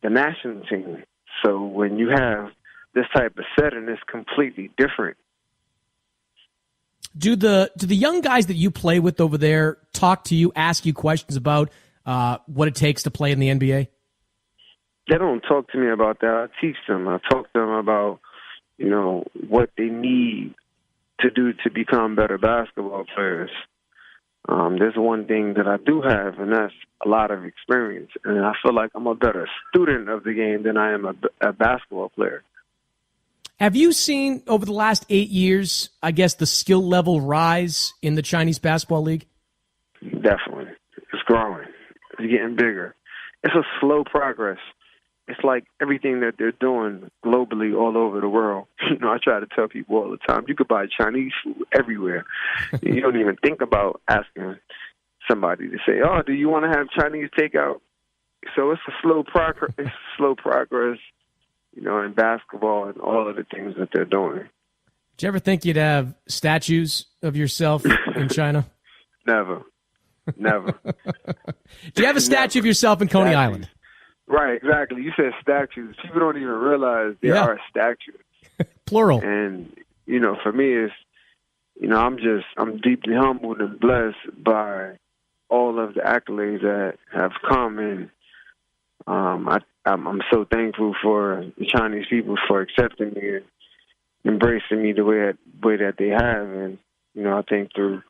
the national team. So when you have this type of setting, it's completely different. Do the young guys that you play with over there talk to you, ask you questions about what it takes to play in the NBA? They don't talk to me about that. I teach them. I talk to them about, what they need to do to become better basketball players. There's one thing that I do have, and that's a lot of experience. And I feel like I'm a better student of the game than I am a basketball player. Have you seen over the last 8 years, I guess, the skill level rise in the Chinese Basketball League? Definitely. It's growing. It's getting bigger. It's a slow progress. It's like everything that they're doing globally all over the world. I try to tell people all the time, you could buy Chinese food everywhere. You don't even think about asking somebody to say, oh, do you want to have Chinese takeout? So it's a slow progress. In basketball and all of the things that they're doing. Did you ever think you'd have statues of yourself in China? Never. Do you have a statue of yourself in Coney Island? Right, exactly. You said statues. People don't even realize there are statues. Plural. And, for me, it's, I'm deeply humbled and blessed by all of the accolades that have come. And I'm so thankful for the Chinese people for accepting me and embracing me the way that they have. And, I think through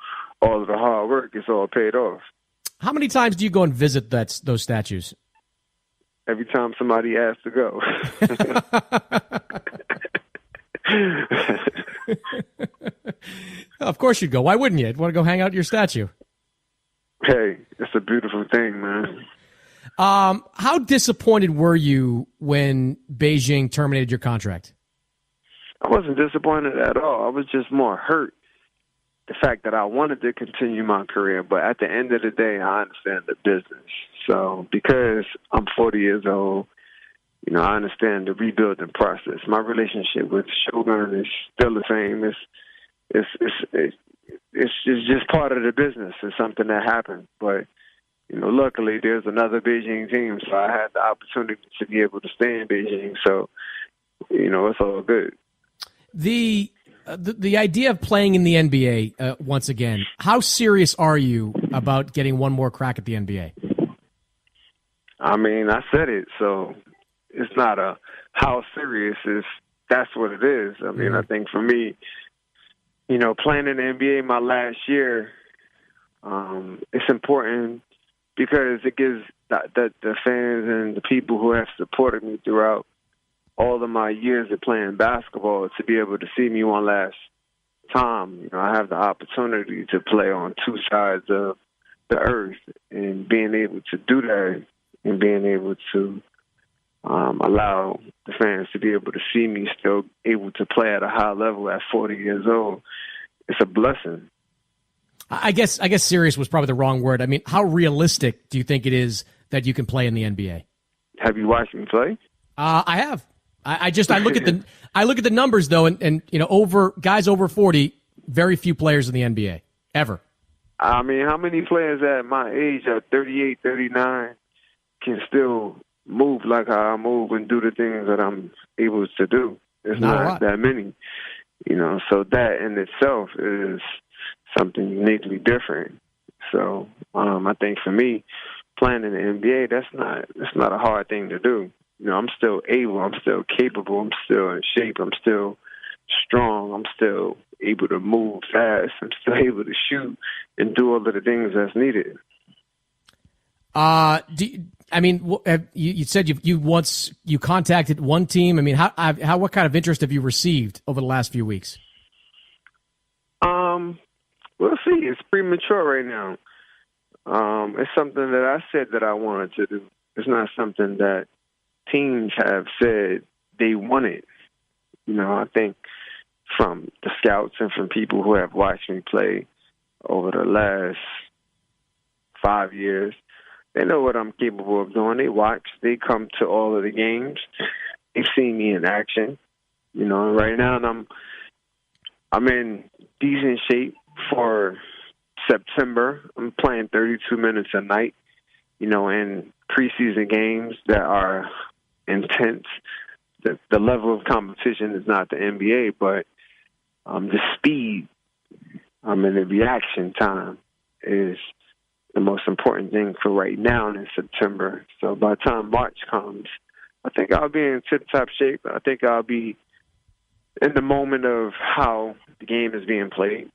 all of the hard work, it's all paid off. How many times do you go and visit those statues? Every time somebody asks to go. Of course you'd go. Why wouldn't you? You'd want to go hang out at your statue. Hey, it's a beautiful thing, man. How disappointed were you when Beijing terminated your contract? I wasn't disappointed at all. I was just more hurt. The fact that I wanted to continue my career, but at the end of the day, I understand the business. So because I'm 40 years old, I understand the rebuilding process. My relationship with Shogun is still the same. It's just part of the business. It's something that happened. But, luckily there's another Beijing team, so I had the opportunity to be able to stay in Beijing. So, it's all good. The idea of playing in the NBA, once again, how serious are you about getting one more crack at the NBA? I mean, I said it, so it's not a how serious is. That's what it is. I mean, I think for me, playing in the NBA my last year, it's important because it gives the fans and the people who have supported me throughout all of my years of playing basketball to be able to see me one last time. I have the opportunity to play on two sides of the earth, and being able to do that and being able to allow the fans to be able to see me still able to play at a high level at 40 years old, it's a blessing. I guess serious was probably the wrong word. I mean, how realistic do you think it is that you can play in the NBA? Have you watched me play? I have. I look at the numbers though, and over guys over 40, very few players in the NBA ever. I mean, how many players at my age, at 38, 39, can still move like how I move and do the things that I'm able to do? There's not that many, So that in itself is something uniquely different. So I think for me, playing in the NBA, that's not a hard thing to do. I'm still able, I'm still capable, I'm still in shape, I'm still strong, I'm still able to move fast, I'm still able to shoot and do all of the things that's needed. You said you contacted one team. I mean, what kind of interest have you received over the last few weeks? We'll see. It's premature right now. It's something that I said that I wanted to do. It's not something that teams have said they wanted. I think from the scouts and from people who have watched me play over the last 5 years, they know what I'm capable of doing. They watch. They come to all of the games. They've seen me in action. Right now I'm in decent shape for September. I'm playing 32 minutes a night, in preseason games that are intense. The level of competition is not the NBA, but the speed and the reaction time is the most important thing for right now in September. So by the time March comes, I think I'll be in tip-top shape. I think I'll be in the moment of how the game is being played.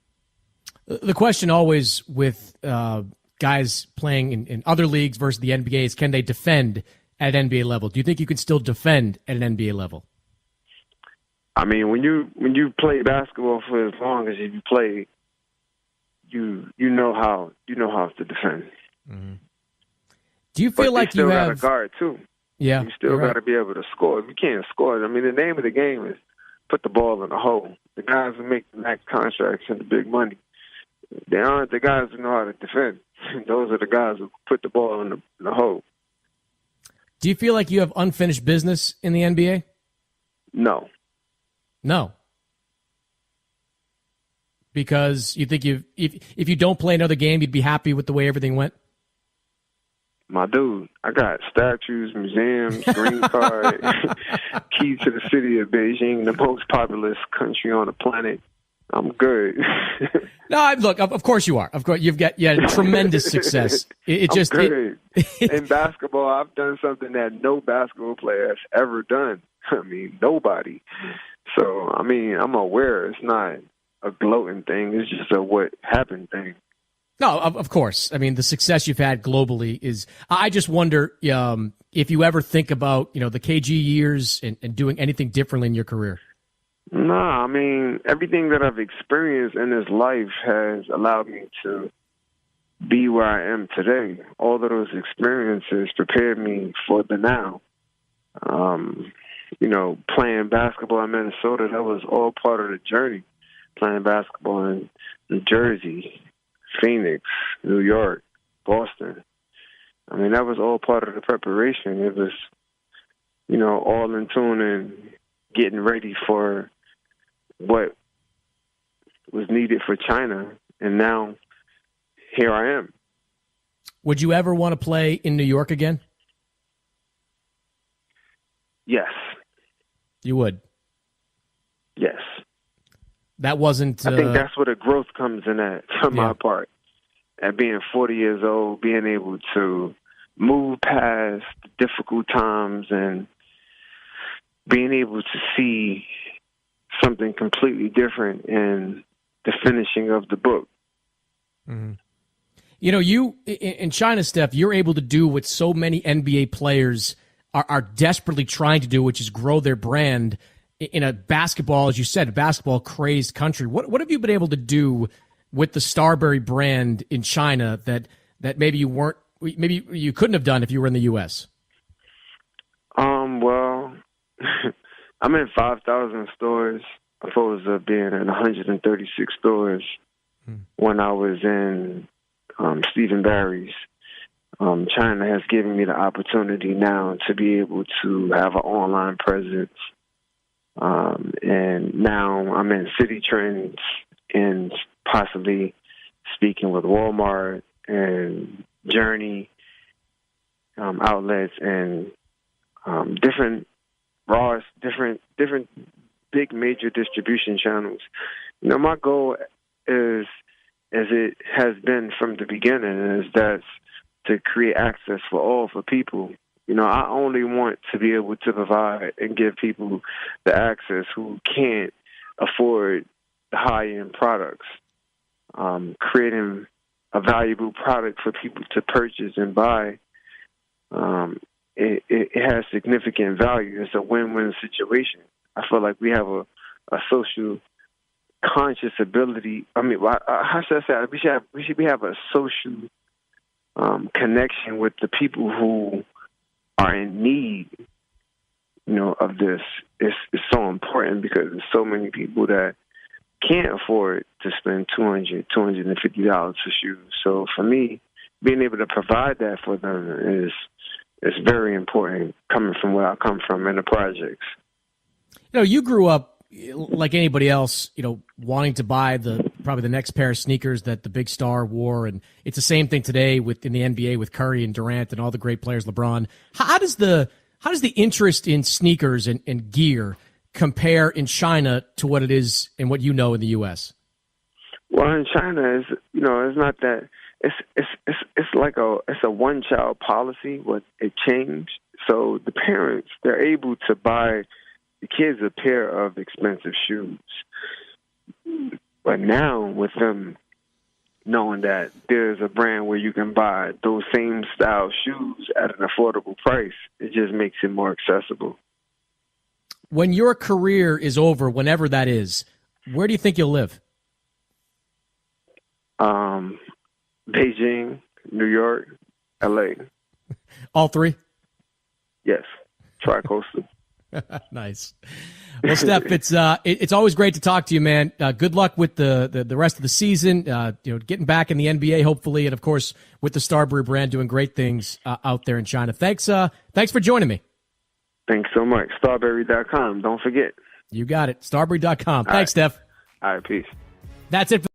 The question always with guys playing in other leagues versus the NBA is, can they defend at NBA level? Do you think you can still defend at an NBA level? I mean, when you play basketball for as long as you play, you know how to defend. Mm-hmm. Do you feel like you have got a guard too? Yeah, you still got to be able to score. If you can't score, I mean, the name of the game is put the ball in the hole. The guys who make the max contracts and the big money, they aren't the guys who know how to defend. Those are the guys who put the ball in the hole. Do you feel like you have unfinished business in the NBA? No. Because you think if you don't play another game, you'd be happy with the way everything went? My dude, I got statues, museums, green card, key to the city of Beijing, the most populous country on the planet. I'm good. No, look, of course you are. Of course, you had tremendous success. I'm good. In basketball, I've done something that no basketball player has ever done. I mean, nobody. So, I mean, I'm aware it's not a gloating thing. It's just a what happened thing. No, of course. I mean, the success you've had globally is. I just wonder if you ever think about the KG years and doing anything differently in your career. No, I mean, everything that I've experienced in this life has allowed me to be where I am today. All of those experiences prepared me for the now. Playing basketball in Minnesota, that was all part of the journey. Playing basketball in New Jersey, Phoenix, New York, Boston. I mean, that was all part of the preparation. It was, all in tune and getting ready for what was needed for China. And now here I am. Would you ever want to play in New York again? Yes. You would? Yes. That wasn't... I think that's where the growth comes in at, from my part. At being 40 years old, being able to move past difficult times and being able to see something completely different in the finishing of the book. Mm-hmm. You, in China, Steph, you're able to do what so many NBA players are desperately trying to do, which is grow their brand in a basketball, as you said, a basketball-crazed country. What have you been able to do with the Starbury brand in China that maybe you couldn't have done if you were in the U.S.? Well, I'm in 5,000 stores opposed to being in 136 stores when I was in Stephen Barry's. China has given me the opportunity now to be able to have an online presence. And now I'm in City Trends and possibly speaking with Walmart and Journey outlets and different big major distribution channels. My goal is, as it has been from the beginning, is that's to create access for people. I only want to be able to provide and give people the access who can't afford the high-end products. Creating a valuable product for people to purchase and buy, it has significant value. It's a win-win situation. I feel like we have a social conscious ability. I mean, how should I say it? We have a social connection with the people who are in need, of this. It's so important because there's so many people that can't afford to spend $250 for shoes. So for me, being able to provide that for them is very important, coming from where I come from in the projects. You grew up like anybody else, wanting to buy probably the next pair of sneakers that the big star wore, and it's the same thing today in the NBA with Curry and Durant and all the great players, LeBron. How does the How does the interest in sneakers and gear compare in China to what it is and what you know in the U.S.? Well, in China, it's not that. It's like a one-child policy. What it changed, so the parents, they're able to buy the kids a pair of expensive shoes. But now with them knowing that there's a brand where you can buy those same style shoes at an affordable price, it just makes it more accessible. When your career is over, whenever that is, where do you think you'll live? Beijing, New York, LA. All three? Yes. Tri-coastal. Nice. Well, Steph, it's always great to talk to you, man. Good luck with the rest of the season. Getting back in the NBA, hopefully, and of course with the Starbury brand, doing great things out there in China. Thanks for joining me. Thanks so much. Starbury.com. Don't forget. You got it. Starbury.com. Thanks, Steph. All right. Peace. That's it.